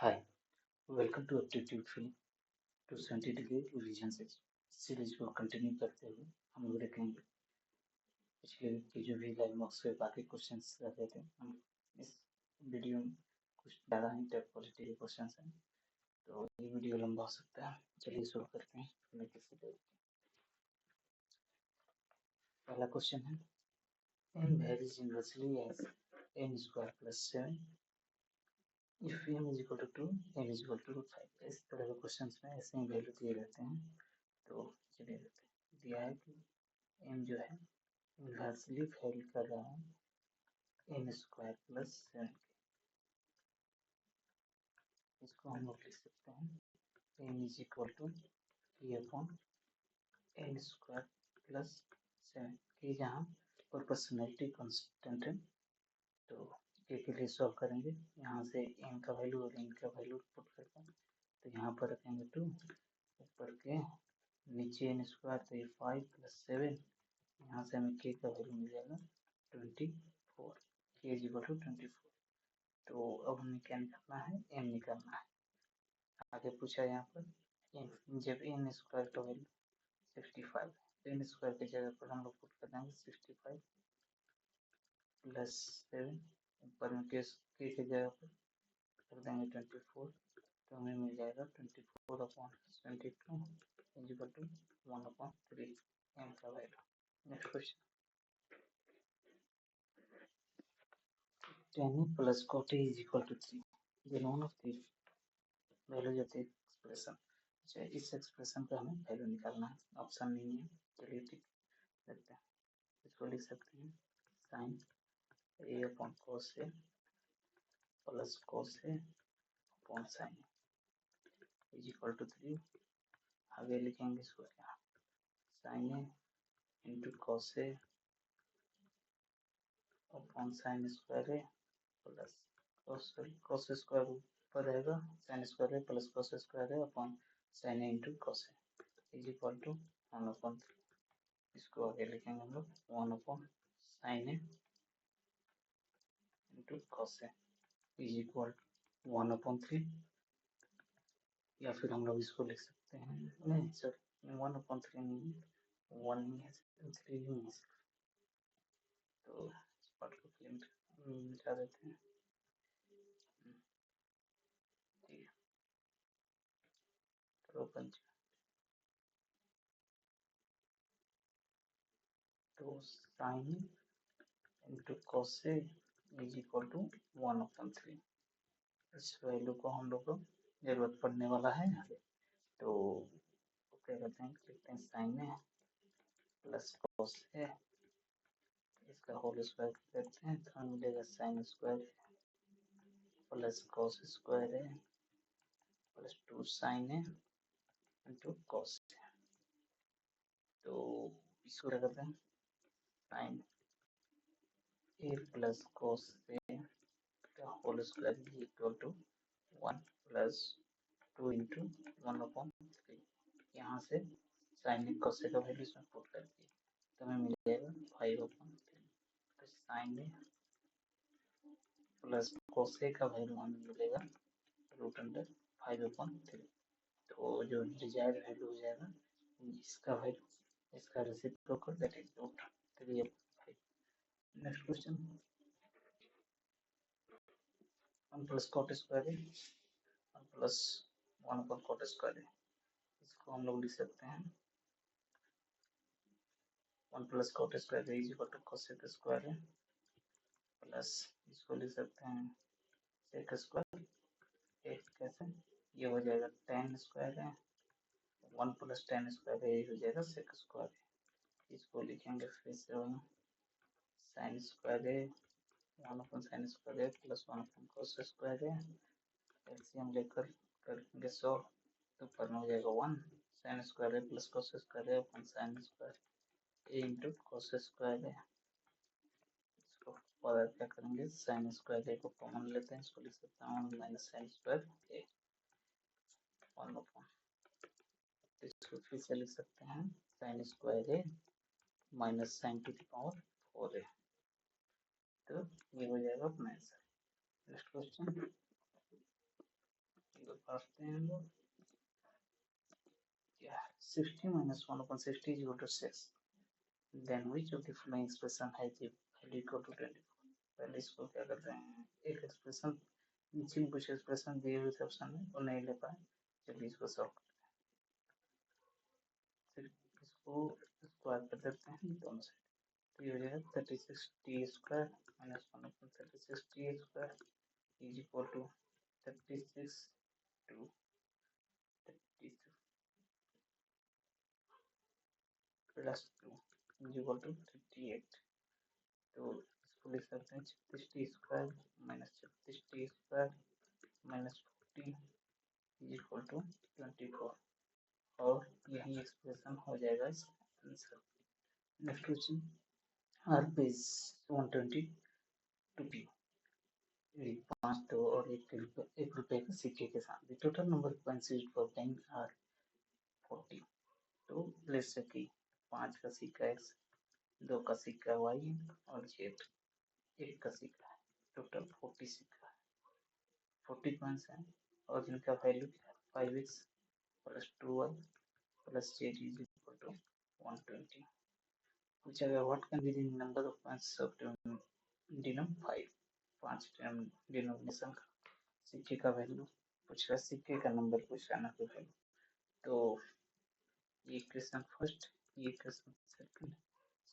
Hi, welcome to aptitude film 270 degree revision series को continue करते हुए हम लोग देखेंगे पिछले की जो भी लाइव मॉक्स पे बाकी क्वेश्चंस रहते थे। हम इस वीडियो में कुछ ज़्यादा ही टाइप क्वालिटी के क्वेश्चंस हैं, तो ये वीडियो लंबा हो सकता है। चलिए शुरू करते हैं। पहला क्वेश्चन है, m varies inversely as m square plus 7 if m is equal to 2, m is equal to 5। इस तरह के क्वेश्चंस में ऐसे ही वैल्यू दिए रहते हैं। तो चलिए दिया है कि m जो है इन्वर्सली वैरी कर रहा है m स्क्वायर प्लस 7 के। इसको हम लोग लिख सकते हैं m is equal to p upon m square plus 7 k, जहाँ प्रोपोर्शनलिटी कांस्टेंट है। तो के लिए सॉल्व करेंगे। यहाँ से m का वैल्यू और n का वैल्यू पुट करते हैं, तो यहाँ पर रखेंगे 2, ऊपर के नीचे n स्क्वायर, तो ये 5 प्लस 7, यहाँ से हमें k का वैल्यू मिल जाएगा 24, k इज इक्वल टू 24। तो अब हमें क्या निकालना है, m निकालना है। आगे पूछा यहाँ पर जब n स्क्वायर का वैल्यू 65, तो n स्क्वायर की जगह पर हम लोग पुट कर देंगे 65 प्लस 7, ऊपर में k की जगह पर कर देंगे 24, तो हमें मिल जाएगा 24 upon 22 is equal to 1 upon 3 m का वैल्यू। Next question, tan a plus cot a is equal to 3, then one of the value जो थी एक्सप्रेशन। अच्छा, इस एक्सप्रेशन का हमें वैल्यू निकालना है, ऑप्शन नहीं है। चलिए ठीक देखते हैं। इसको लिख सकते हैं sine A upon cos A plus cos A upon sine is equal to 3। आगे लिखेंगे इसको क्या, sine A into cos A upon sine square A plus cos square ऊपर रहेगा, sine square A plus cos square A upon sine A into cos A is equal to 1 upon 3। इसको आगे लिखेंगे हम लोग 1 upon sine A into cos A is equal 1 upon 3, या फिर हम लोग इसको लिख सकते हैं, नहीं सर 1 अपॉन 3 नहीं, 1 ही है, 3 ही है। तो इस पार्ट को मिटा देते हैं। ठीक है, तो पंच तो sine into cos A is equal to 1 upon 3। इस वैल्यू को हम लोग को जरूरत पड़ने वाला है आगे, तो क्या करते हैं, लिखते हैं sine A plus cos A, इसका होल स्क्वायर करते हैं तो हमें मिलेगा sine square plus cos square A plus 2 sine A into cos. तो इसको क्या करते हैं, sine A plus cos A का whole square is equal to 1 प्लस 2 इंटू 1 अपॉन 3। यहाँ से साइन ए कॉस ए का वैल्यू इसमें पुट करके तो हमें मिल जाएगा 5 अपॉन 3। तो sign A plus cos A का वैल्यू हमें मिलेगा रूट अंडर 5 अपॉन 3। तो जो डिजायर्ड वैल्यू हो जाएगा इसका वैल्यू, इसका reciprocal that is root 3 upon 5। Next question, 1 plus cot square है 1 प्लस 1 अपॉन कॉट स्क्वायर है। इसको हम लोग लिख सकते हैं 1 plus cot square is equal to cosec square है प्लस इसको लिख सकते हैं सेक स्क्वायर। एक कैसे, ये हो जाएगा tan स्क्वायर है, 1 प्लस tan स्क्वायर है, ये हो जाएगा सेक स्क्वायर है। इसको लिखेंगे फिर से साइन स्क्वायर है 1 अपॉन साइन स्क्वायर है प्लस 1 अपॉन कोस स्क्वायर है। एलसीएम लेकर करेंगे 100, तो ऊपर में हो जाएगा 1 साइन स्क्वायर है प्लस कोस स्क्वायर है अपॉन साइन स्क्वायर ए इंटू कोस स्क्वायर है। इसको और क्या करेंगे, साइन स्क्वायर ए को कॉमन लेते हैं, इसको लिख सकते हैं 1 माइनस साइन स्क्वायर ए 1 अपॉन, इसको फिर से लिख सकते हैं sign square A minus sign to the power 4 ए। तो ये हो जाएगा अपना आंसर। नेक्स्ट क्वेश्चन, करते हैं हम लोग, क्या 60 minus 1 upon 60 is equal to 6. Then which of the following expression has the value equal to 24? पहले इसको क्या करते हैं, एक एक्सप्रेशन नीचे में कुछ एक्सप्रेशन दिए हुए थे ऑप्शन में वो नहीं ले पाए, चलिए इसको सॉल्व करते हैं। फिर इसको स्क्वायर कर देते हैं दोनों से, तो ये हो जाएगा 36t square minus 1 upon 36t square is equal to 36 to 36 plus 2 is equal to 38। तो इसको लिख सकते हैं 36t square minus 36t square minus 40 is equal to 24, और यही एक्सप्रेशन हो जाएगा इसका answer. Next question, R page 122 p 5 तो और 1 रुपए के सिक्के के साथ the total number of coins used for paying are 40। तो लेट्स से कि 5 का सिक्का x, 2 का सिक्का y और z, 1 का सिक्का है, टोटल 40 सिक्का है, 40 कॉइन्स हैं और जिनका value 5x plus 2y plus z is equal to 120। पूछा गया what can be the number of coins of denomination 5, 5 denomination का सिक्के का वैल्यू पूछ रहा है, सिक्के का नंबर पूछ रहा है ना कोई वैल्यू। तो ये इक्वेशन फर्स्ट, ये इक्वेशन सेकंड,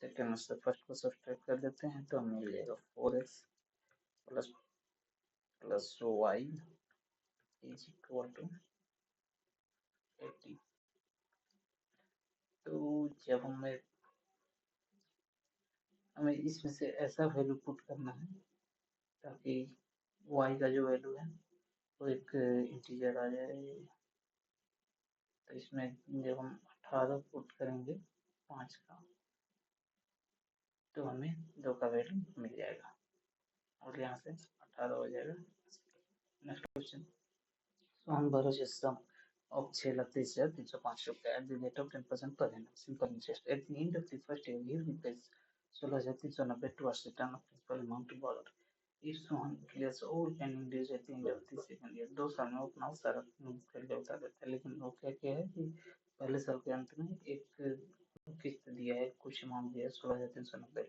सेकंड में से फर्स्ट को सब्ट्रैक्ट कर देते हैं तो हमें मिल जाएगा 4x plus plus y is equal to 80। तो जब हमें इसमें से ऐसा वैल्यू पुट करना है ताकि y का जो वैल्यू है वो एक इंटीजर आ जाए। तो इसमें जब हम 18 पुट करेंगे 5 का तो हमें 2 का वैल्यू मिल जाएगा और यहाँ से 18 हो जाएगा। Next question, Sohan borrows a sum of 6,30,305 रुपये at the rate of 10% per annum simple interest. At the end of the first year, he repays 16,390 towards the return of principal amount borrowed. If Sohan clears all pending dues at the end of the second year, 2 साल में वो अपना सारा कर्जा उतार देता है, लेकिन वो क्या किया है कि पहले साल के अंत में एक किस्त दिया है, कुछ अमाउंट दिया है 16,390,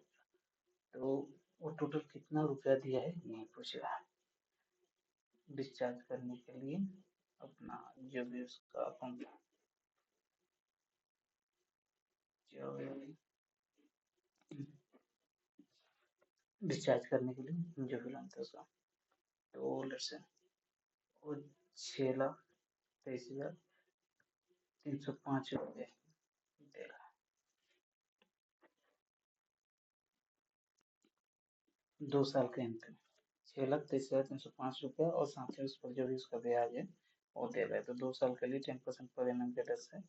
तो वो टोटल कितना रुपया दिया है ये पूछ रहा है डिस्चार्ज करने के लिए अपना जो भी उसका अकाउंट डिस्चार्ज करने के लिए जो भी लोन था उसका। तो लेट्स से वो 6,23,305 रुपये दे रहा है 2 साल के अंत में, 6,23,305 रुपये और साथ ही उस पर जो भी उसका ब्याज है वो दे रहा है। तो 2 साल के लिए 10% पर एनम के दर से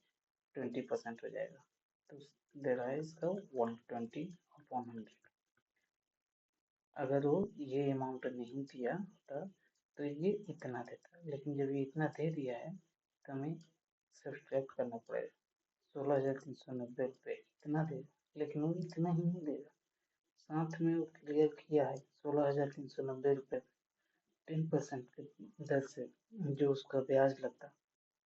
20% हो जाएगा, तो दे रहा है इसका 120/100। अगर वो ये अमाउंट नहीं दिया होता तो ये इतना देता, लेकिन जब ये इतना दे दिया है तो हमें सब्सट्रैक्ट करना पड़ेगा। 16,390 रुपये इतना दे, लेकिन वो इतना ही नहीं देगा, साथ में वो क्लियर किया है 16,390 रुपये 10% के दर से जो उसका ब्याज लगता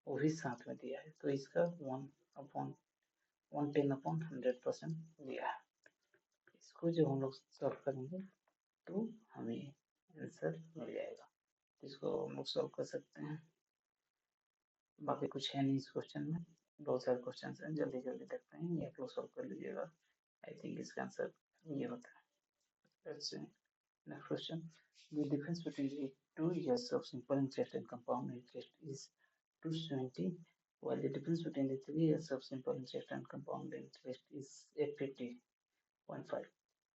वो भी साथ में दिया है, तो इसका 110/100% दिया है। इसको जब हम लोग सॉल्व करेंगे तो हमें आंसर मिल जाएगा, इसको हम लोग सॉल्व कर सकते हैं। बाकी कुछ है नहीं इस क्वेश्चन में, बहुत सारे क्वेश्चन हैं, जल्दी जल्दी देखते हैं, ये आप लोग सॉल्व कर लीजिएगा। आई थिंक इसका आंसर ये होता है। Let's see next question, the difference between the 2 years of simple interest and compound interest is 270 while the difference between the 3 years of simple interest and compound interest is 850.5.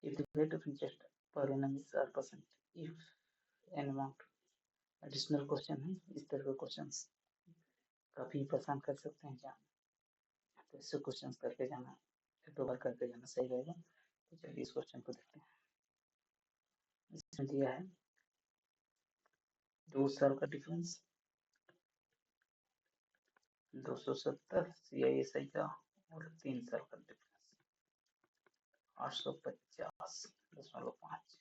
If the rate of interest per annum is 4%, if an amount, additional question है, इस तरह के question काफी परेशान कर सकते हैं क्या, तो इससे क्वेश्चन करके जाना, एक 2 बार करके जाना सही रहेगा। तो चलिए इस क्वेश्चन को देखते हैं। इसमें दिया है 2 साल का डिफरेंस 270 CISI का और 3 साल का डिफरेंस 850.5।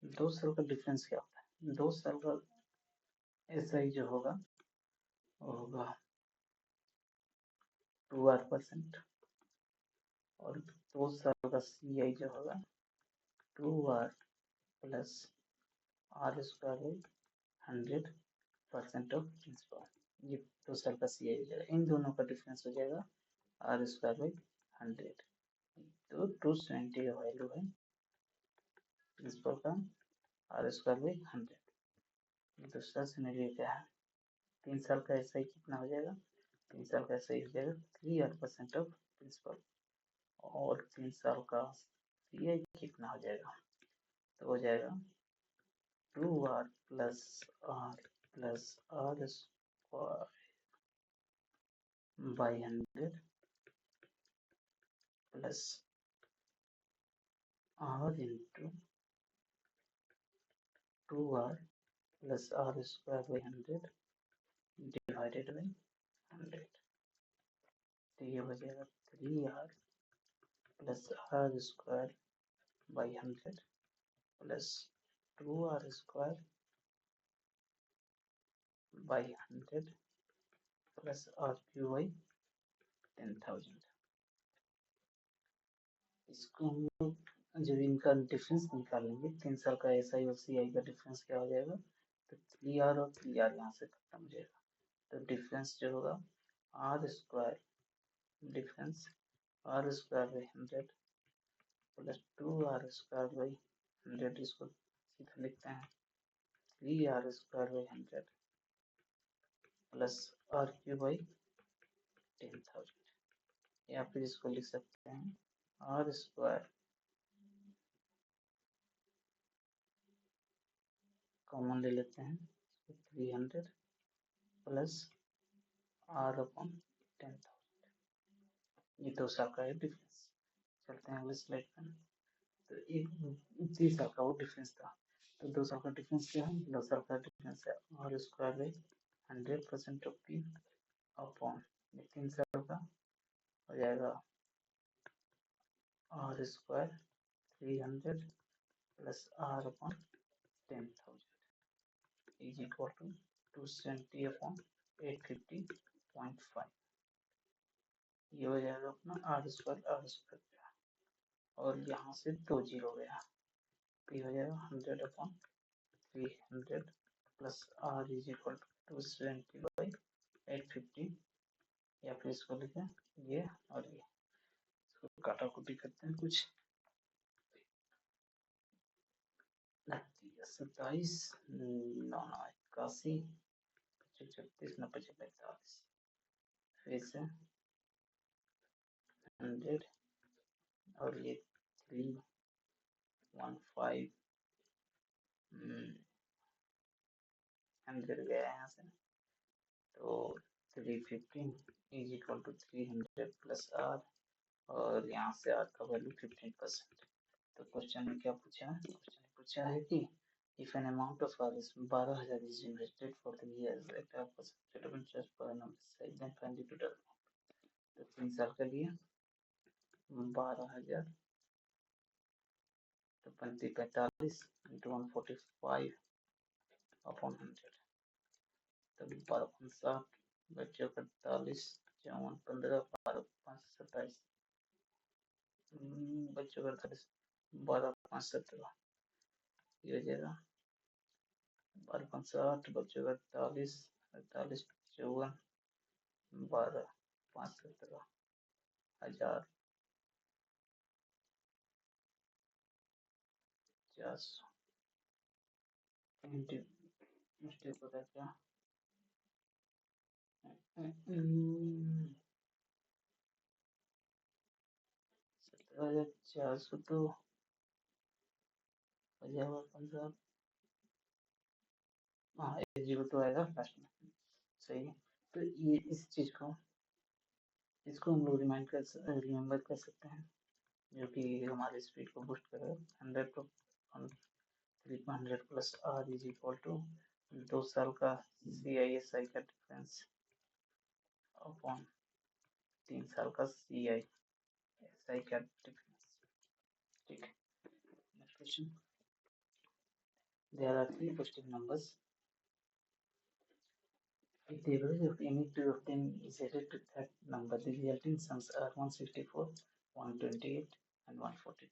2 साल का डिफरेंस क्या होता है, 2 साल का SI जो होगा वो होगा 2R% और 2 साल का CI जो होगा 2R plus R² 100% of principal. ये 2 साल का CI हो जाएगा, इन दोनों का डिफरेंस हो जाएगा R²/100। तो 270 का वैल्यू है प्रिंसिपल का R²/100। दूसरा सिनेरियो क्या है, 3 साल का SI कितना हो जाएगा, 3 साल का SI हो जाएगा 3R% ऑफ प्रिंसिपल और 3 साल का CI कितना हो जाएगा, तो हो जाएगा 2R plus R square by 100 plus R into 2R plus R² divided by 100। तो ये हो जाएगा 3R plus R² by 100 plus 2R² by 100 plus RQ by 10,000। इसको हम लोग जब इनका डिफरेंस निकालेंगे, 3 साल का SI और CI का डिफरेंस क्या हो जाएगा, तो 3R और 3R यहाँ से खत्म हो जाएगा। तो डिफरेंस जो होगा R² difference R²/100 plus 2R²/100, इसको सीधा लिखते हैं 3R²/100 प्लस RQ/10,000, या फिर इसको लिख सकते हैं R² कॉमन ले लेते हैं 300 प्लस R/10,000। ये 2 साल का है डिफरेंस। चलते हैं अगले स्लाइड पर। तो एक 3 साल का वो डिफरेंस था, तो 2 साल का डिफरेंस क्या है, 2 साल का डिफरेंस है R²/100% ऑफ P अपॉन 3 साल का हो जाएगा R² 300 plus R/10,000 is equal to 270/850.5। ये हो जाएगा अपना R² और यहाँ से 2 जीरो गया, तो हो जाएगा 100/300 plus R is equal to 270/850, या फिर इसको लिखें ये और ये, इसको काटा कुटी करते हैं कुछ 27 9 81 36 90 45, फिर से 100 और ये 315 100 गया यहाँ से, तो 315 is equal to 300 plus R और यहाँ से R का वैल्यू 15%। तो क्वेश्चन में क्या पूछा है, क्वेश्चन में पूछा है कि if an amount of R is 12,000 is invested for 3 years at a percentage of interest per annum then find the total। तो 3 साल के लिए 12,000 तो 45 इंटू 145 अपॉन 100, तब 12/5 बच्चों 48 54 15 12/5 27 बच्चों 48 12/5 17, ये हो जाएगा 12/5 बच्चों 48 48 54 12/5 17 1000 400 मिस्टेक हो रहा है क्या, 17,400 तो 1000 हाँ 802 आएगा लास्ट में, सही है। तो ये इस चीज को इसको हम लोग रिमेम्बर कर सकते हैं, जो कि हमारे स्पीड को बूस्ट करेगा। 100 plus R is equal to 2 साल का CI/SI का डिफरेंस अपॉन 3 साल का CI/SI का डिफरेंस। ठीक है, next question, there are 3 positive numbers If the average of any two of them is added to that number, the resulting sums are 164, 128 and 142.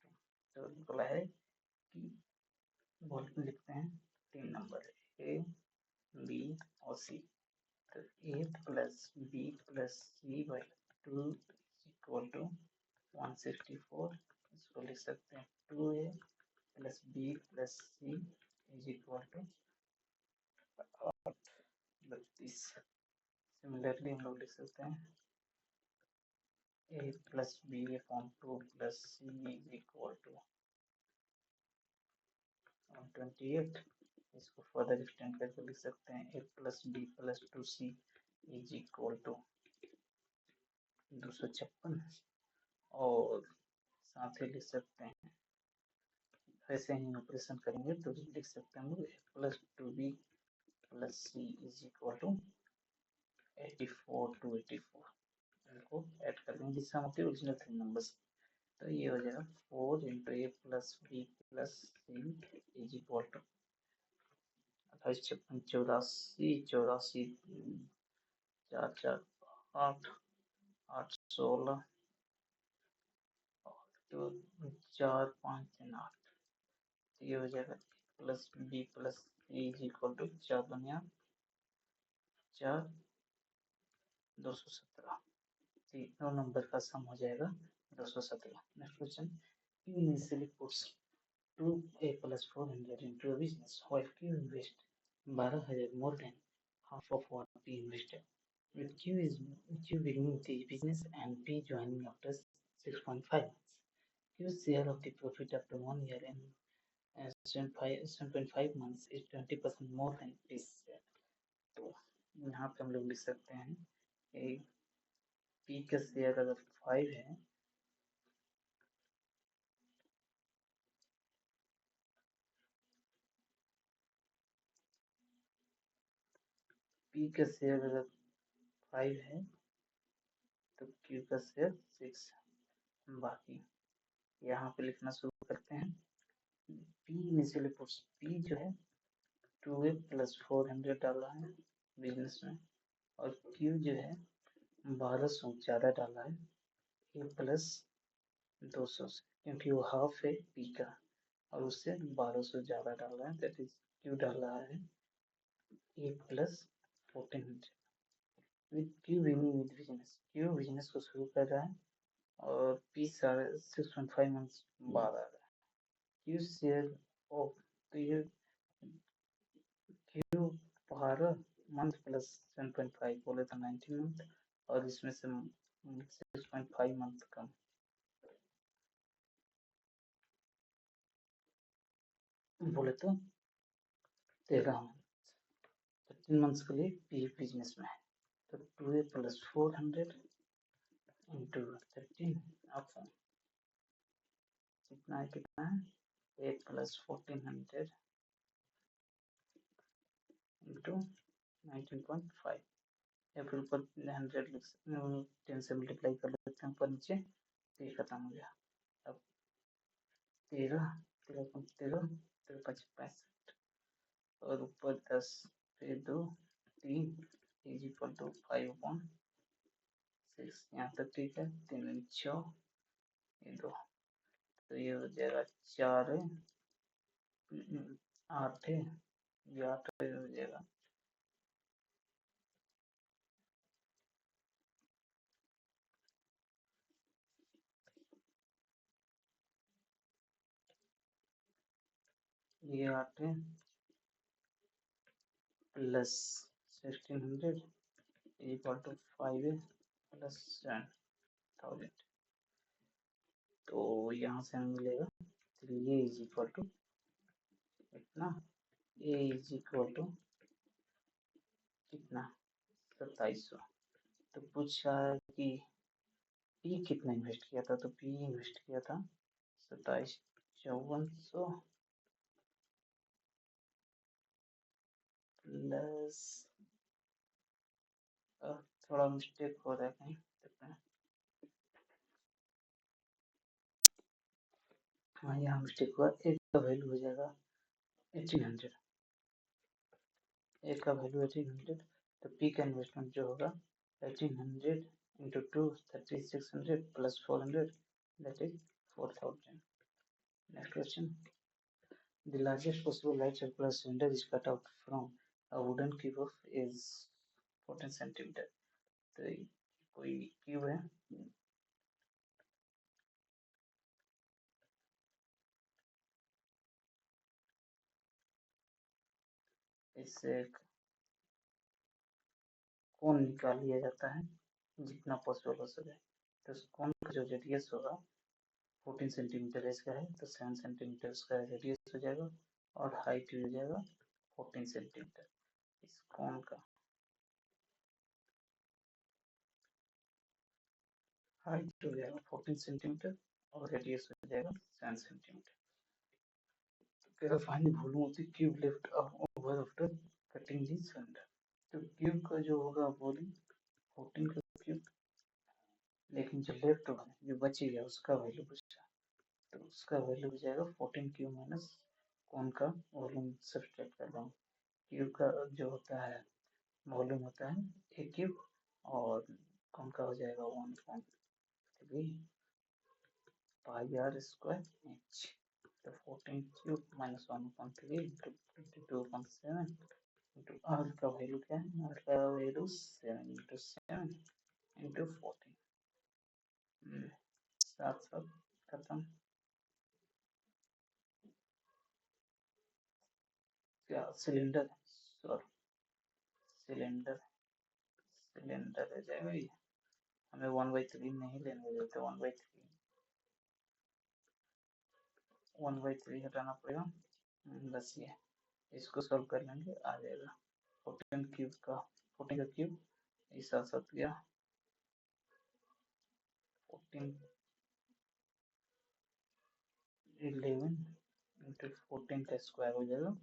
तो बोला है कि बोल्ट में लिखते हैं तीन नंबर A, B और C. तो A plus B plus C by 2 is equal to 164. इसको लिख सकते हैं 2A plus B plus C is equal to 32. Similarly हम लोग लिख सकते हैं A plus B upon 2 plus C is equal to 128. इसको फर्दर एक्सटेंड करके लिख सकते हैं A plus B plus 2C is equal to 256. और साथ ही लिख सकते हैं ऐसे ही ऑपरेशन करेंगे तो लिख सकते हैं हम लोग A plus 2B plus C is equal to 84 to 84. इनको ऐड कर देंगे जिससे हम अपने ओरिजिनल थ्री नंबर्स. तो ये हो जाएगा 4 into A plus B plus C is equal to 28, 56, 84, 4, 4, 8, 8, 16 तो 4, 5, 3, 8. तो ये हो जाएगा plus B plus C is equal to 4 दुनिया 4, 217. तीनों नंबर का सम हो जाएगा 217. Next question. Q initially puts 2A plus 400 into a business while Q invest 12,000 more than half of what P invested. With Q beginning the business and P joining after 6.5 months. Q's share of the profit after 1 year and 7.5 months is 20% more than P's share. तो यहाँ पे हम लोग लिख सकते हैं P का share अगर 5 है P का शेयर अगर 5 है तो Q का शेयर 6. बाकी यहाँ पे लिखना शुरू करते हैं. P इनिशियली पुट्स P जो है 2A plus 400 डाला है बिजनेस में और Q जो है 1200 ज़्यादा डाला है A प्लस 200 से क्योंकि वो हाफ है P का और उससे 1200 ज़्यादा डाला है दैट इज Q डाला है A plus 1400. With Q winning with business. Q business को शुरू कर रहा है और P 6.5 मंथ्स बाद आ रहा है. Q शेयर ऑफ तो ये Q 12 मंथ प्लस 7.5 बोले तो 19 मंथ और इसमें से 6.5 मंथ कम बोले तो 13 मंथ. 13 मंथ्स के लिए P बिजनेस में है तो 2A plus 400 into 13 अपॉन कितना है A plus 1400 into 19.5. या फिर ऊपर 100 10 से मल्टीप्लाई कर लेते हैं ऊपर नीचे तो ये खत्म हो गया. अब 13 13 5 65 और ऊपर 10 फिर 2 3 इज इक्वल टू 5/6. यहाँ तक ठीक है. 3 6 ये 2 तो ये हो जाएगा 4 8 है ये 8 हो जाएगा. ये 8 है प्लस 1600 इक्वल टू 5 है प्लस 7000. तो यहाँ से हमें मिलेगा 3A इज इक्वल टू कितना A इज इक्वल टू कितना 2700. तो पूछा है कि P कितना इन्वेस्ट किया था तो P इन्वेस्ट किया था 27,5400 प्लस थोड़ा मिस्टेक हो रहा है कहीं देखते हैं. हाँ यहाँ मिस्टेक हुआ. एक का वैल्यू हो जाएगा 1800. एक का वैल्यू 1800 तो पी का इन्वेस्टमेंट जो होगा 1800 into 2 3600 plus 400 that is 4000. Next question. The largest possible light circular cylinder is cut out from a wooden cube of is 14 centimeter. तो कोई क्यूब है, इससे कोन निकाल लिया जाता है जितना पॉसिबल हो सके. तो उस कोन का जो रेडियस होगा 14 सेंटीमीटर इसका है, तो 7 सेंटीमीटर इसका रेडियस हो जाएगा और हाइट हो जाएगा 14 सेंटीमीटर. इस कोन का हाइट हो जाएगा 14 सेंटीमीटर और रेडियस हो जाएगा 7 सेंटीमीटर. कह रहा find the volume of the cube left over after cutting the cylinder. तो क्यूब का जो होगा वॉल्यूम 14 का क्यूब, लेकिन जो लेफ्ट होगा जो बचेगा उसका वैल्यू पूछा, तो उसका वैल्यू हो जाएगा 14 क्यूब माइनस कोन का वॉल्यूम सब्सट्रैक्ट कर रहा हूँ. क्यूब का जो होता है वॉल्यूम होता है ए क्यूब और कोन का हो जाएगा 1.3 पाई आर स्क्वायर एच. तो 14 cube minus 1.3 into 22.7 into R का वैल्यू क्या है, आर का वैल्यू 7 इंटू 7 इंटू 14. साथ साथ खत्म. क्या सिलेंडर, सॉरी सिलेंडर सिलेंडर हो जाएगा ये. हमें 1/3 नहीं लेने देते, 1/3 हटाना पड़ेगा. बस ये इसको सॉल्व कर लेंगे, आ जाएगा 14 क्यूब का 14 का क्यूब इस साथ साथ गया 14 11 इंटू 14 का स्क्वायर हो जाएगा.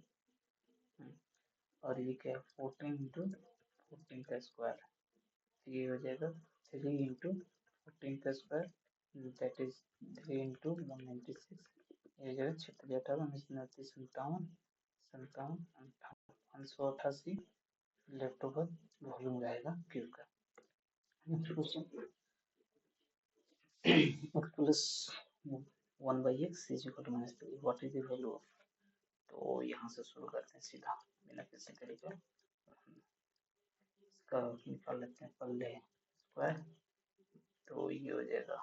और ये क्या है 14 इंटू 14 का स्क्वायर, ये हो जाएगा 3 इंटू 14 का स्क्वायर दैट इज 3 इंटू 196. ये हो जाएगा 36 58 29 57 57 588 लेफ्ट ओवर वॉल्यूम रहेगा क्यूब का. Next question. x plus 1 by x is equal to minus 3. What is the value of? तो यहाँ से शुरू करते हैं सीधा बिना किसी तरीके इसका निकाल लेते हैं पहले स्क्वायर. तो ये हो जाएगा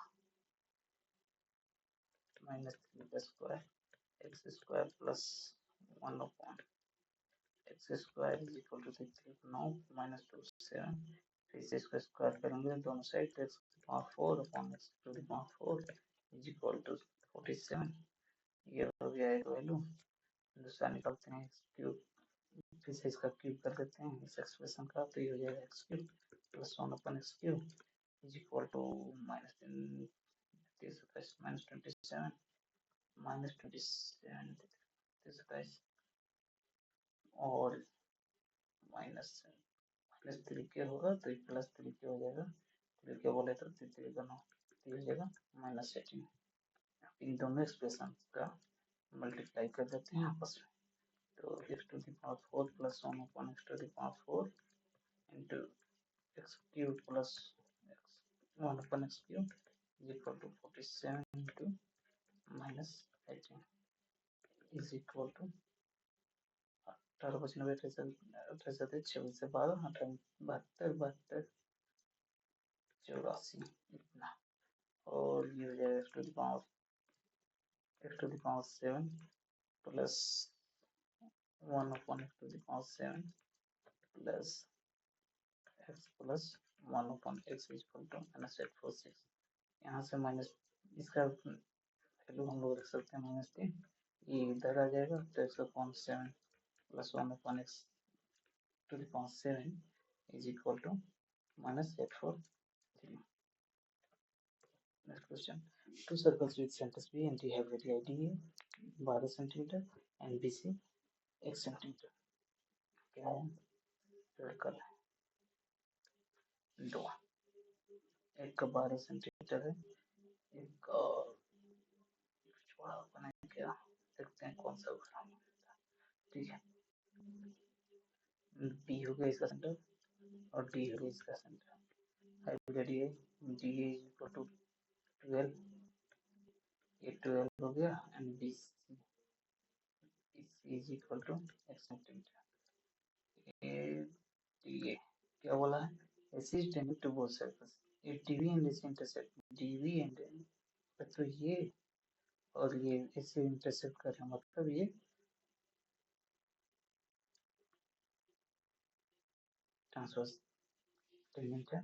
-3 का square X square plus 1 upon X square is equal to 3 9 -2 7. फिर से इसका स्क्वायर करेंगे दोनों साइड, तो X to the power 4 upon X to the power 4 is equal to 47. ये हो गया एक वैल्यू. दूसरा निकालते हैं एक्स क्यूब, फिर से इसका क्यूब कर देते हैं इस एक्सप्रेशन का, तो ये हो जाएगा X cube plus 1 upon X cube is equal to -27 और -3 के होगा तो +3 के हो जाएगा. 3 के बोले तो 3 का 9, तो हो जाएगा -18. इन दोनों एक्सप्रेशन का मल्टीप्लाई कर देते हैं आपस में. तो x to the power 4 plus 1 upon x to the power 4 into x cube plus x 1 upon x cube is equal to 47 into -18 is equal to 18 बचने में 26 से 12 72 72 84 इतना. और ये हो जाएगा x to the power 7 plus 1 upon x to the power 7 plus x plus 1 upon x is equal to -846. यहाँ से माइनस इसका वैल्यू हम लोग रख सकते हैं -3. ये इधर आ जाएगा तो x upon 7 plus 1 upon x to the power 7 is equal to -843. Next question. Two circles with centers B and D have radii DA 12 cm and BC 1 cm. क्या है सर्कल दो, एक का 12 सेंटीमीटर है, एक का छोड़ा अपने क्या देखते हैं कौन सा उठाना. ठीक है, बी हो गया इसका सेंटर और डी है इसका centre. Hypothetical D A equal to 12, ये 12 हो गया and B C is equal to X centimetre. D A क्या बोला है, ऐसे is tending to both circles, if DV and AC intersect, DV and तो ये और ये ऐसे इंटरसेक्ट कर रहे हैं, मतलब ये ट्रांसवर्स टेंजेंट है।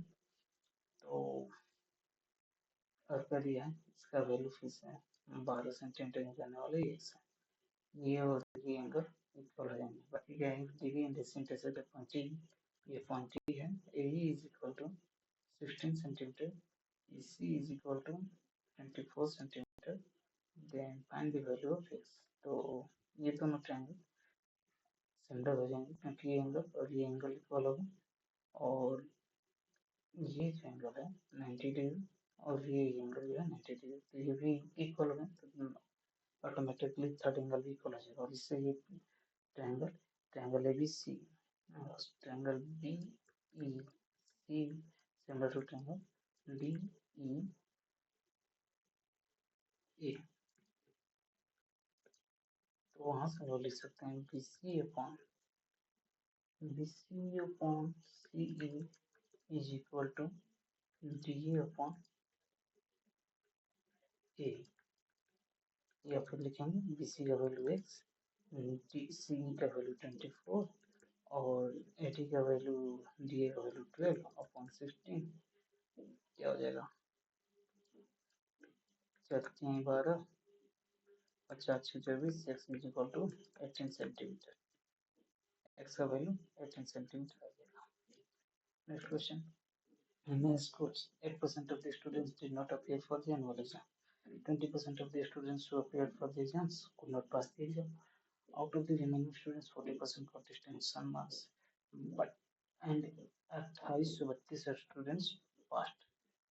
तो और कर दिया है, इसका वैल्यू फिर से 12 सेंटीमीटर निकालने वाले ये और ये एंगल इक्वल हो जाएंगे। बाकी क्या है, DV and AC intersect point, ये पॉइंट है, A is equal to 16 centimetre, EC is equal to 24 centimetre, then find the value of x। तो ये दोनों ट्रायंगल सिमिलर हो जाएंगे क्योंकि ये एंगल और ये एंगल इक्वल होगा, और ये जो एंगल है 90 डिग्री और ये एंगल जो है 90 डिग्री, तो ये भी इक्वल होगा, तो ऑटोमेटिकली थर्ड एंगल भी इक्वल हो जाएगा। और इससे ये triangle triangle A B C, triangle B E C similar to triangle D E A, तो वहां से वो लिख सकते हैं B C upon C E is equal to D A upon A, या फिर लिखेंगे बी सी का वैल्यू एक्स, डी सी का वैल्यू 24 और ए टी का वैल्यू डी ए का वैल्यू 12 अपॉन 16, क्या हो जाएगा, चलते हैं 12 50 24, X is equal to 18 centimetre, X का वैल्यू 18 सेंटीमीटर आ जाएगा। Next question, in many schools 8% of the students did not appear for the annual exam, 20% of the students who appeared for the exams could not pass the exam, out of the remaining students 40% got distinction marks, but and 2832 students passed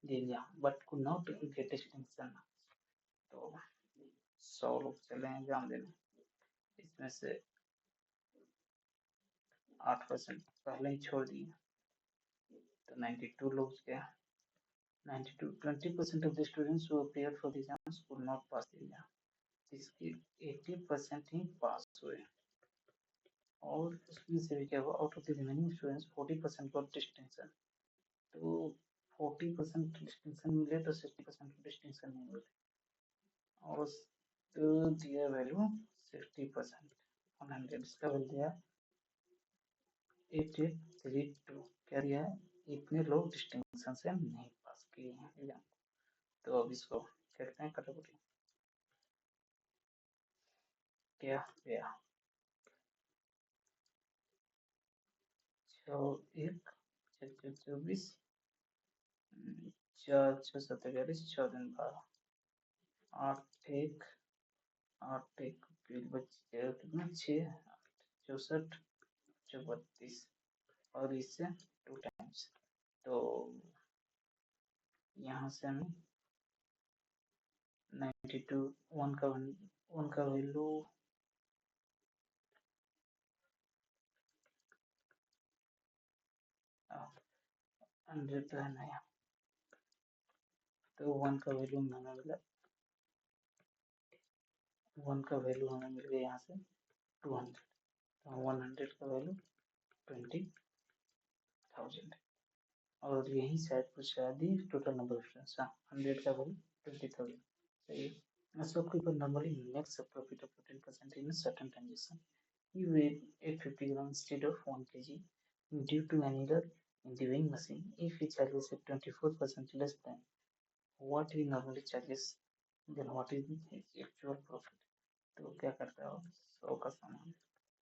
the exam but could not get distinction marks। तो 100 लोग चले हैं exam देने, इसमें से 8% पहले ही छोड़ दिए, तो 92 लोग क्या 92 20% of the students who appeared for the exams could not pass the exam, इसके 80% ही पास हुए, और उसमें से भी क्या हुआ, out of the remaining students 40% got distinction, तो 40% डिस्टिंक्शन मिले तो 60% डिस्टिंक्शन नहीं मिले, और तो दिया वैल्यू 60%, 100 इसका वैल्यू दिया 8832, क्या दिया है, इतने लोग डिस्टिंक्शन से नहीं पास किए हैं एग्जाम। तो अब इसको करते हैं कटाकटी, क्या गया 1 24 4 6 7 11 6 दिन 12 8 1 8 1 कितना 6 64 32 और इससे 2 टाइम्स, तो यहाँ से हमें 92 वन का वैल्यू 100 तो है ना, तो 1 का वैल्यू हमें मिला, 1 का वैल्यू हमें मिल गया यहाँ से 200, तो 100 का वैल्यू 20,000, और यही शायद कुछ दी टोटल नंबर ऑफ स्टूडेंट्स, 100 का वैल्यू 20,000, सही है। A shopkeeper normally makes a profit of 14% in a certain transaction. He weighed 850 grams instead of 1 kg due to an error in the weighing machine. If he charges at 24% less than what he normally charges, then what is his actual profit? तो क्या करता है वो, 100 का सामान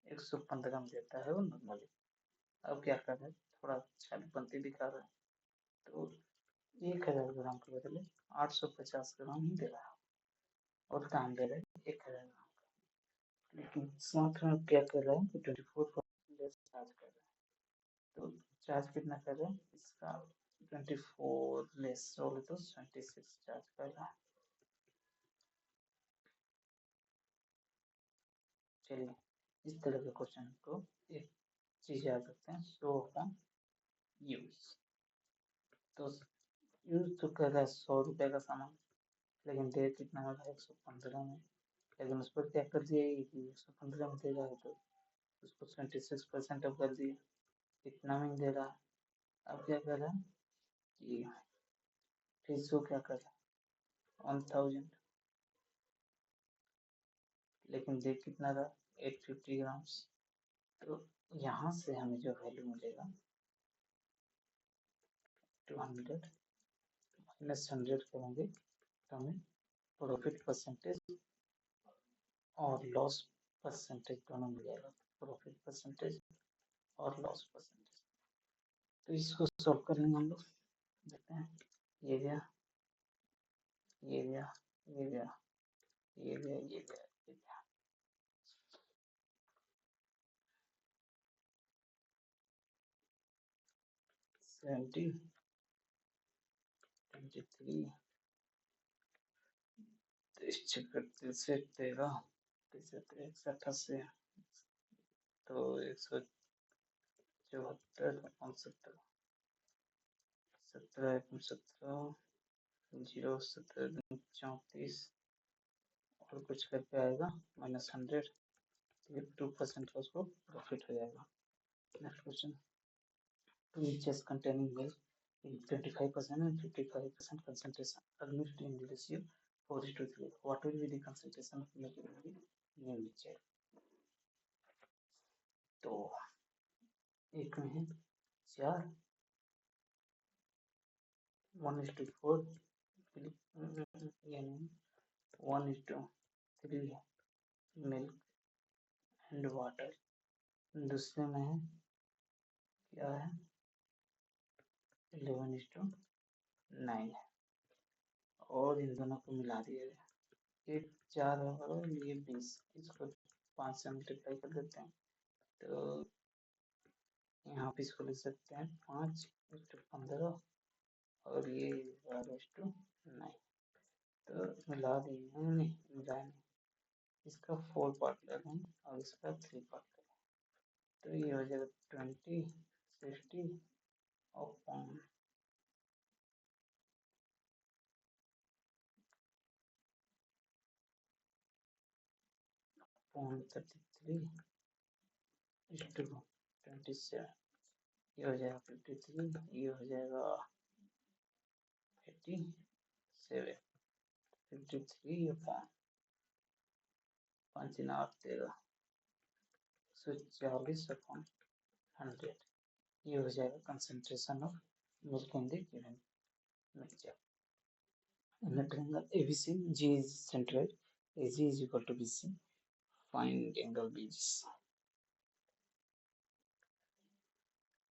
115 ग्राम देता है वो नॉर्मली, अब क्या कर रहा है, थोड़ा छालीपंती दिखा रहा है, तो 1000 ग्राम के बदले 850 ग्राम ही दे रहा है, और दाम दे रहा है 1000 ग्राम, लेकिन साथ में क्या कर रहा है कि 24% लेस चार्ज कर रहा है, तो चार्ज कितना कर रहा है इसका 24 लेस बोले तो 26 चार्ज कर रहा है। चलिए इस तरह के क्वेश्चन को एक चीज याद रखते हैं, शो अपॉन यूज। तो यूज तो कर रहा है 100 रुपए का सामान, लेकिन दे कितना हो रहा है 115 में। लेकिन उस पर क्या कर दिया कि 115 में दे रहा है, तो उसको 26% अब कर दिया, इतना में दे रहा है। अब क्या कर रहा है कि फिर इसको क्या कर रहा है 1000, लेकिन दे कितना रहा 850 ग्राम्स। तो यहाँ से हमें जो वैल्यू मिलेगा 200 माइनस 100 करेंगे तो हमें प्रॉफिट परसेंटेज और लॉस परसेंटेज दोनों मिलेगा, प्रॉफिट परसेंटेज और लॉस परसेंटेज। तो इसको सॉल्व कर लेंगे हम लोग, देखते हैं। ये गया, ये गया, ये गया, ये गया, ये गया, ये गया। 70, 23, 33 से 13, 180, तो 174, 69, 17, 17, 0, 17, 34 और कुछ करके आएगा -100, 2% का उसको प्रॉफिट हो जाएगा। Next question, 2 inches containing milk in 25% and 55% concentration are mixed in ratio 4:3. What will be the concentration of milk in the new mixture? तो एक में है 4, 1:4, यानी 1:3 मिल्क एंड वाटर। दूसरे में है क्या है 11:9 है, और इन दोनों को मिला दिया गया। एक 4 और ये 20, इसको 5 से मल्टीप्लाई कर देते हैं, तो यहाँ पे इसको लिख सकते हैं 5:15 और ये 12:9। तो मिला देंगे, नहीं मिलाए नहीं, इसका 4 पार्ट कर देंगे और इसका 3 पार्ट कर देंगे, तो ये हो जाएगा 20, 60 और 0.33 इस्टू 27, ये हो जाएगा 53, ये हो जाएगा 87, 53 अपॉन 5×8 देगा 140 अपॉन 100, ये हो जाएगा concentration of milk in the given mixture. In a triangle ABC, G is centroid, AC is equal to BC. Find angle BG.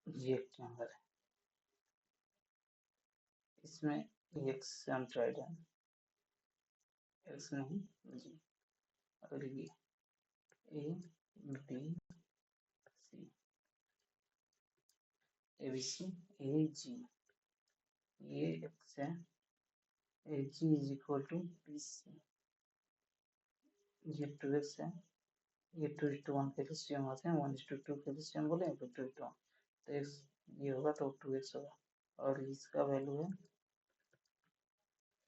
ये एक ट्रायंगल है, इसमें x सेंट्रोइड है, x नहीं G, और ये A B C, ABC AG, ये x है, AG is equal to BC, ये 2x है, ये 2:1 के रेशियो में आते हैं, 1:2 के रेशियो में बोले तो 2:1, तो x ये होगा तो 2x होगा, और इसका वैल्यू है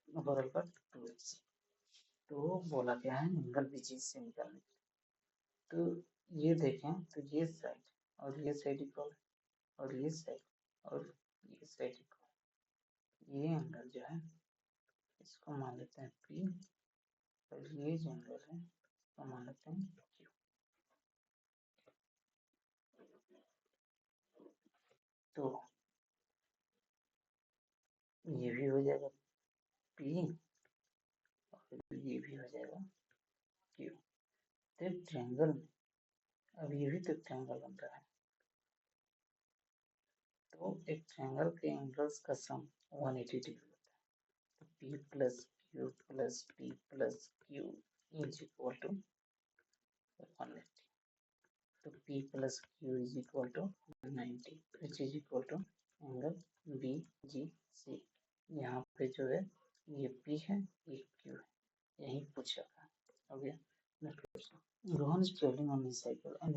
बगल पर 2x। तो बोला क्या है एंगल बीजी से निकालने, तो ये देखें तो ये साइड और ये साइड इक्वल है, और ये साइड और ये साइड इक्वल, ये एंगल जो है इसको मान लेते हैं P, और ये जो एंगल है इसको मान लेते हैं Q। तो ये भी हो जाएगा P और ये भी हो जाएगा Q। तो ट्रायंगल में अब ये भी तो ट्रायंगल बन रहा है, तो एक ट्रायंगल के एंगल्स का सम 180 डिग्री होता है, तो P plus Q plus P plus Q is equal to 180, तो P plus Q is equal to 90, which is equal to angle BGC। यहाँ पे जो है ये P है, ये Q है, यही पूछा था। हो गया। Next question, Rohan is traveling on his cycle and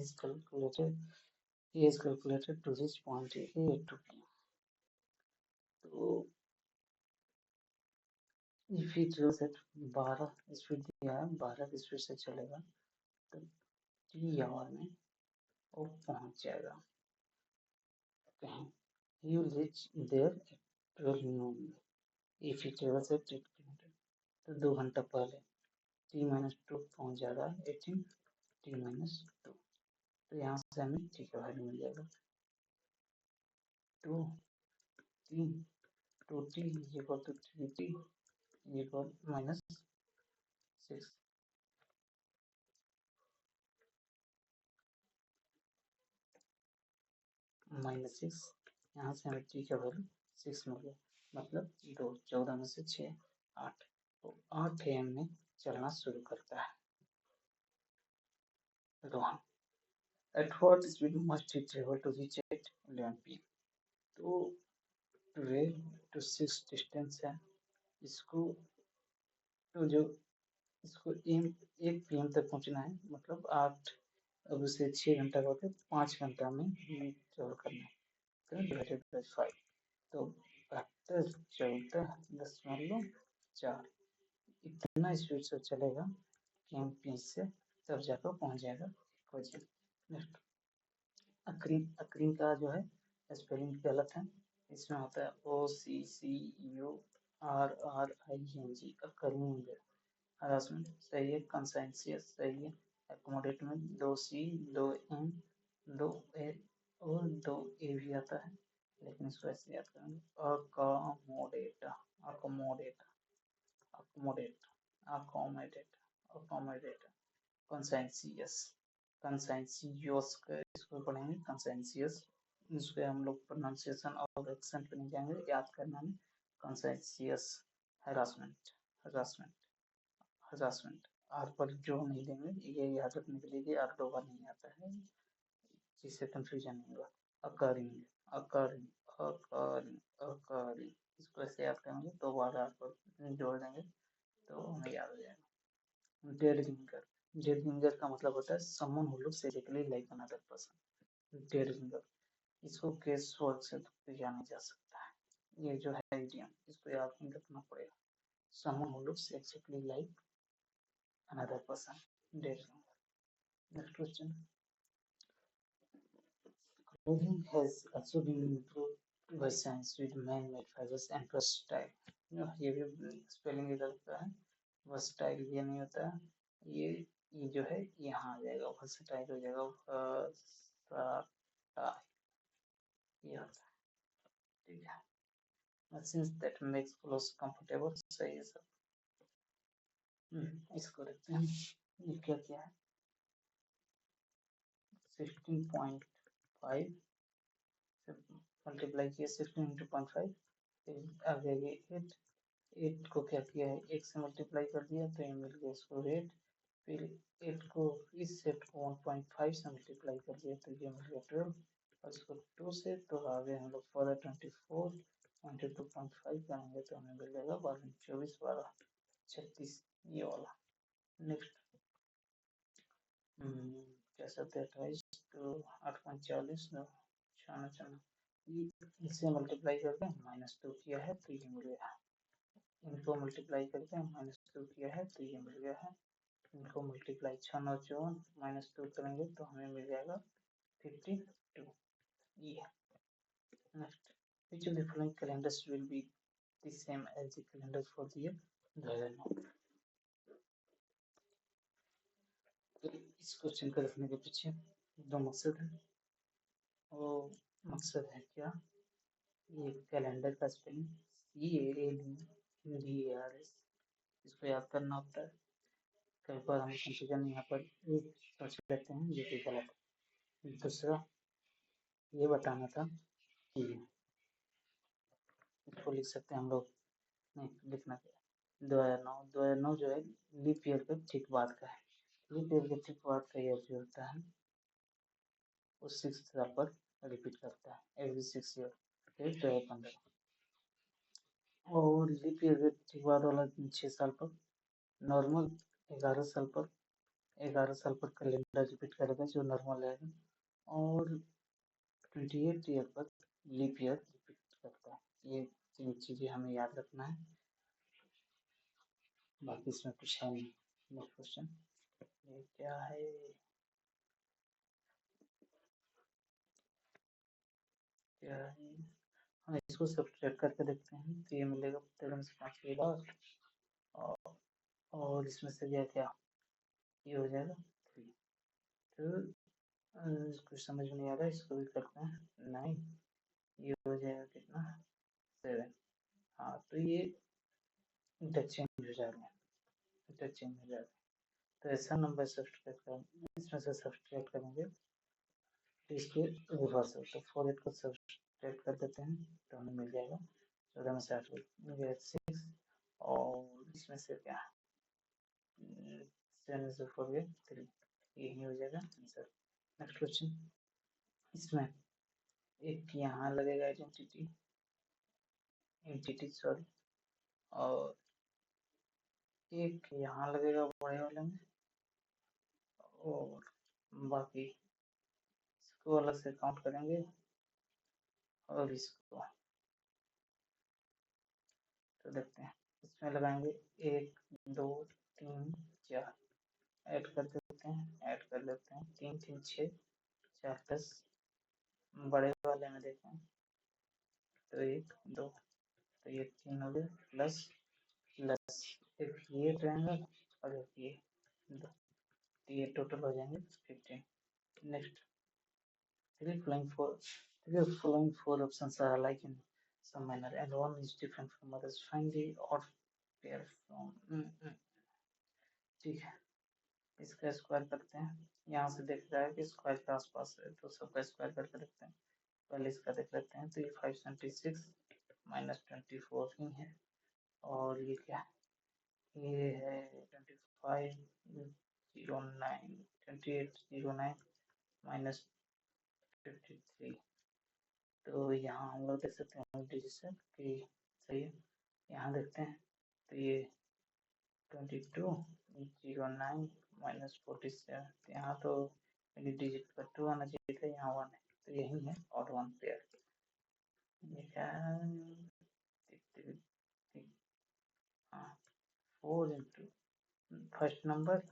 he has calculated to reach point A to P. तो इफिट जो सेट 12 स्पीड दिया है, 12 की स्पीड से चलेगा तो 3 आवर में वो पहुंच जाएगा कहीं. He will reach there at 12 noon. If he travels at 8 kilometre तो 2 घंटा पहले T-2 पहुंच जाएगा 18 T-2. तो यहाँ से हमें T का वैल्यू मिल जाएगा 2 T 2T equal to 3T equal -6 -6. यहाँ से हमें T का वैल्यू 6 मिल गया, मतलब 2 14 में से 6 8. तो 8 AM में चलना शुरू करता है Rohan. At what speed must he travel to reach at 11 PM? तो 12 to 6 डिस्टेंस है, इसको तो जो इसको 1 PM तक पहुंचना है, मतलब 8. अब उसे 6 घंटा करके 5 घंटा में ट्रेवल करना है. तो डिवाइडेड बाई 5 तो 14.4 इतना स्पीड से चलेगा कि हम 20 से तब जाकर पहुंच जाएगा 1 बजे. नेक्स्ट अक्रीन का जो है स्पेलिंग गलत है, इसमें होता है OCCURRING. अक्रीन हरासमेंट सही है, कंसाइंसियस सही है, एकोमोडेट में 2C 2M 2A और 2A भी आता है, लेकिन इसको ऐसे याद करेंगे accommodate accommodate accommodate accommodate accommodate. Conscientious conscientious का इसको पढ़ेंगे कंसाइंसियस. इसको हम लोग प्रोनाउंसिएशन और एक्सेंट पे नहीं जाएंगे, याद करना है कंसाइंसियस. हरासमेंट हरासमेंट हरासमेंट आर पर जो नहीं देंगे, ये याद रखने के लिए आर दोबारा नहीं आता है, जिससे कंफ्यूजन नहीं होगा. अकरिंग अकरिंग अकरिंग अकरिंग, इसको ऐसे याद करेंगे, दो बार आर पर जोड़ देंगे तो हमें याद हो जाएगा. Dead ringer. डेड रिंगर का मतलब होता है someone who looks exactly like another person. Dead ringer इसको केस वर्ड से किया नहीं जा सकता है, ये जो है इडियम, इसको याद नहीं रखना पड़ेगा. Someone who looks exactly like another person, dead ringer. Next question. Clothing has also been improved by science with man-made fibers and versatile. ये भी स्पेलिंग गलत है, versatile ये नहीं होता है, ये जो है यहाँ आ जाएगा, versatile हो जाएगा, versatile ये होता है. ठीक है. Machines that makes clothes comfortable सही है सब. इसको देखते हैं ये क्या क्या है. 16.5 से मल्टीप्लाई किया 16 into 0.5, आ गया 8. 8 को क्या किया है, 1 से मल्टीप्लाई कर दिया तो ये मिल गया इसको 8. फिर 8 को इस सेट को 1.5 से मल्टीप्लाई कर दिया तो ये मिल गया 12, और इसको 2 से तो आगे हम लोग फर्दर 24 into 2.5 करेंगे तो हमें मिल जाएगा 12 24 12 36 ये वाला. नेक्स्ट क्या सकते हैं 28 तो 8.40 इसे मल्टीप्लाई करके -2 किया है तो ये मिल गया. इनको मल्टीप्लाई करके -2 किया है तो ये मिल गया है. इनको मल्टीप्लाई 6 9 54 -2 करेंगे तो हमें मिल जाएगा 52 ये. Next which of the following calendars will be the same as the calendar for the year 2009. तो इस क्वेश्चन को रखने के पीछे दो मकसद है. वो मकसद है क्या, ये कैलेंडर का स्पेलिंग CALENDARS, इसको याद करना होता है. कई बार हम कंफ्यूजन यहाँ पर सोच लेते हैं जो कि गलत है. दूसरा ये बताना था कि इसको लिख सकते हैं हम लोग, नहीं लिखना चाहिए 2009 जो है लीप ईयर के ठीक बाद का है. लीप ईयर के ठीक बाद का ईयर जो होता है वो 6 साल पर रिपीट करता है, एवरी 6 ईयर. 2015. और लीप ईयर के ठीक बाद वाला 6 साल पर नॉर्मल 11 साल पर 11 साल पर कैलेंडर रिपीट करेगा जो नॉर्मल रहेगा. और 28 ईयर पर लीप ईयर रिपीट करता है, ये तीन चीज़ें हमें याद रखना है, बाकी इसमें कुछ है नहीं। नेक्स्ट क्वेश्चन, ये क्या है? क्या है? हाँ, इसको सब्ट्रैक्ट करके देखते हैं, तो ये मिलेगा 13 से 5 के बाद, और इसमें से क्या क्या, ये हो जाएगा 3। तो कुछ समझ में नहीं आ रहा है, इसको भी करते हैं 9, ये हो जाएगा कितना, 7। हाँ, तो ये इंटरचेंज हो जा रहे हैं, इंटरचेंज हो जा रहे हैं। तो ऐसा नंबर सब्ट्रैक्ट करेंगे, इसमें से सब्ट्रैक्ट करेंगे तो इसके रिवर्स हो, तो 4 को सब्ट्रैक्ट कर देते हैं तो हमें मिल जाएगा 14 में से 8 मिल जाएगा 6, और इसमें से क्या, 7 में से 4 गया 3, यही हो जाएगा आंसर। नेक्स्ट क्वेश्चन, इसमें एक यहाँ लगेगा आइडेंटिटी, एंटिटी सॉरी, और एक यहाँ लगेगा बड़े वाले में, और बाकी इसको अलग से काउंट करेंगे, और इसको तो देखते हैं, इसमें लगाएंगे 1 2 3 4, ऐड कर देते हैं, ऐड कर लेते हैं, 3 3 6 4 10, बड़े वाले में देखें तो 1 2, तो ये 3 हो गया, प्लस प्लस एक ये ट्रायंगल और एक ये 2, तो ये टोटल हो जाएंगे 15। Next, the following four options are alike in some manner and one is different from others. Find the odd pair from ठीक है, इसका स्क्वायर करते हैं, यहाँ से देख रहा है कि स्क्वायर के आसपास है तो सबका स्क्वायर करके देखते हैं। पहले इसका देख लेते हैं, तो ये 576 माइनस 24 ही है, और ये क्या है, ये है 2809 माइनस 53, तो यहाँ हम लोग देख सकते हैं डिजिशन कि सही है। यहाँ देखते हैं तो ये 2209 माइनस 47, यहाँ तो डिजिट पर 2 आना चाहिए था, यहाँ 1 है, तो यही है और 1 पेयर। ये क्या है, हाँ 4 इंटू फर्स्ट नंबर,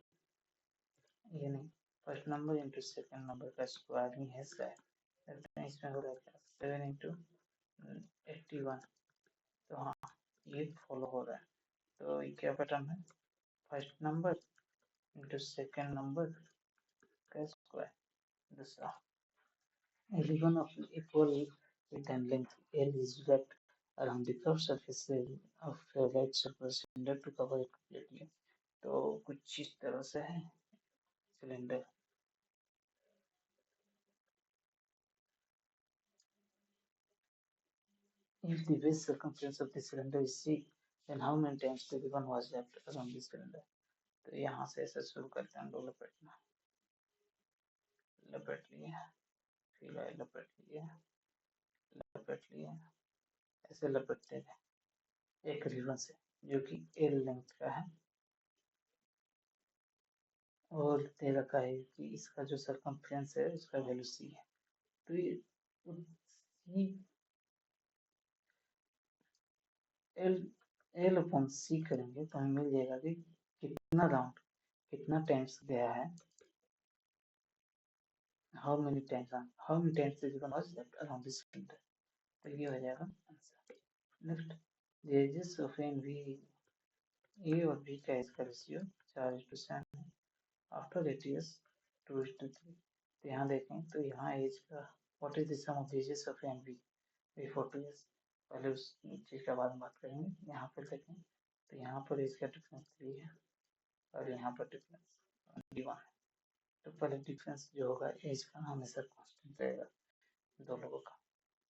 ये नहीं, first number into second number का स्क्वायर ही है शायद, इसमें हो रहा है 7 इंटू 81, तो हाँ ये फॉलो हो रहा है। तो ये क्या पैटर्न है, first number into second number का स्क्वायर। दूसरा, L1 of equal width and length L is wrapped around the curved surface of a right circular cylinder to cover it completely. तो कुछ इस तरह से है cylinder. If the base circumference of the cylinder is C, then how many times the ribbon was wrapped around the cylinder? तो यहाँ से ऐसे शुरू करते हैं, दो लपेटना, लपेट लिए, फिर लपेट लिए, लपेट लिए, ऐसे लपेटते हैं एक रिबन से जो कि L लेंथ का है, और दे रखा है कि इसका जो सरकमफ्रेंस है उसका वैल्यू C है। तो ये C L अपॉन C करेंगे तो हमें मिल जाएगा कि कितना राउंड, कितना टाइम्स गया है, how many times the ribbon was wrapped around this cylinder, तो ये हो जाएगा answer. Next, the edges of an V, A और B का इसका रेशियो 4:7 है, आफ्टर 8 years 2:3। तो यहाँ देखें तो यहाँ एज का what is the sum of the ages of and B before 2 years, पहले उस चीज़ का बाद में बात करेंगे। यहाँ पर देखें तो यहाँ पर एज का डिफरेंस 3 है और यहाँ पर डिफरेंस 21 है, तो पहले डिफरेंस जो होगा एज का हमेशा कांस्टेंट रहेगा दो लोगों का।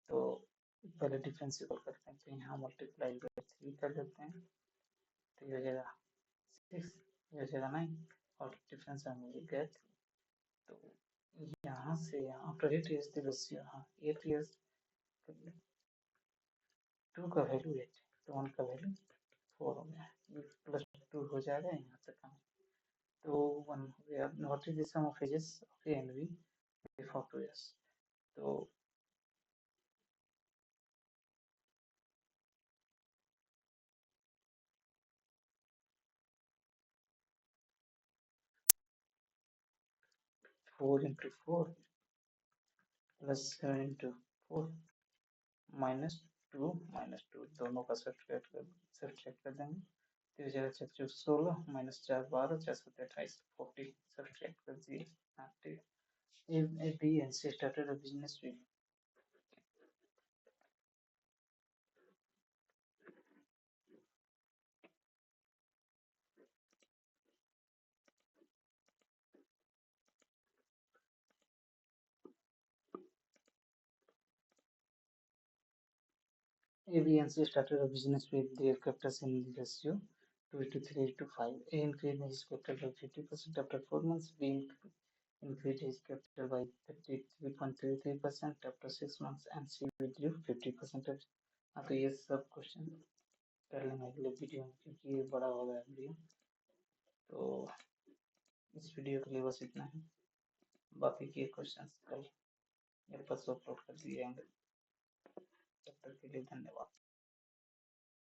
तो पहले डिफरेंस इक्वल करते हैं, तो यहाँ मल्टीप्लाई बाई 3 कर देते हैं, तो ये हो जाएगा 6, ये हो जाएगा 9, और डिफरेंस हमें मिल गया 3। तो यहाँ से यहाँ पर 8 years the ratio, हाँ 8 years 2 का वैल्यू 8, तो 1 का वैल्यू 4 हो गया, ये प्लस 2 हो जाएगा यहाँ तक का, तो 1 हो गया। What is the sum of ages of A and B before 2 years, तो 4 into 4 plus 7 into 4 -2 दोनों का सब्ट्रैक्ट कर देंगे। 3 -4 12 4 7 28 40 सब्ट्रैक्ट कर दिए। ठीक है। B and C started a business with A, B, and C started a business with their capitals in the ratio 2:3:5. A increased his capital by 50% after 4 months. B increased his capital by 33.33% after 6 months, and C withdrew 50% of. हाँ तो ये सब question कर लेंगे अगले video में, क्योंकि ये बड़ा हो गया वीडियो। तो इस वीडियो के लिए बस इतना ही। बाकी के क्वेश्चंस कल मेरे पास अपलोड कर दिए जाएंगे। तब तक के लिए धन्यवाद।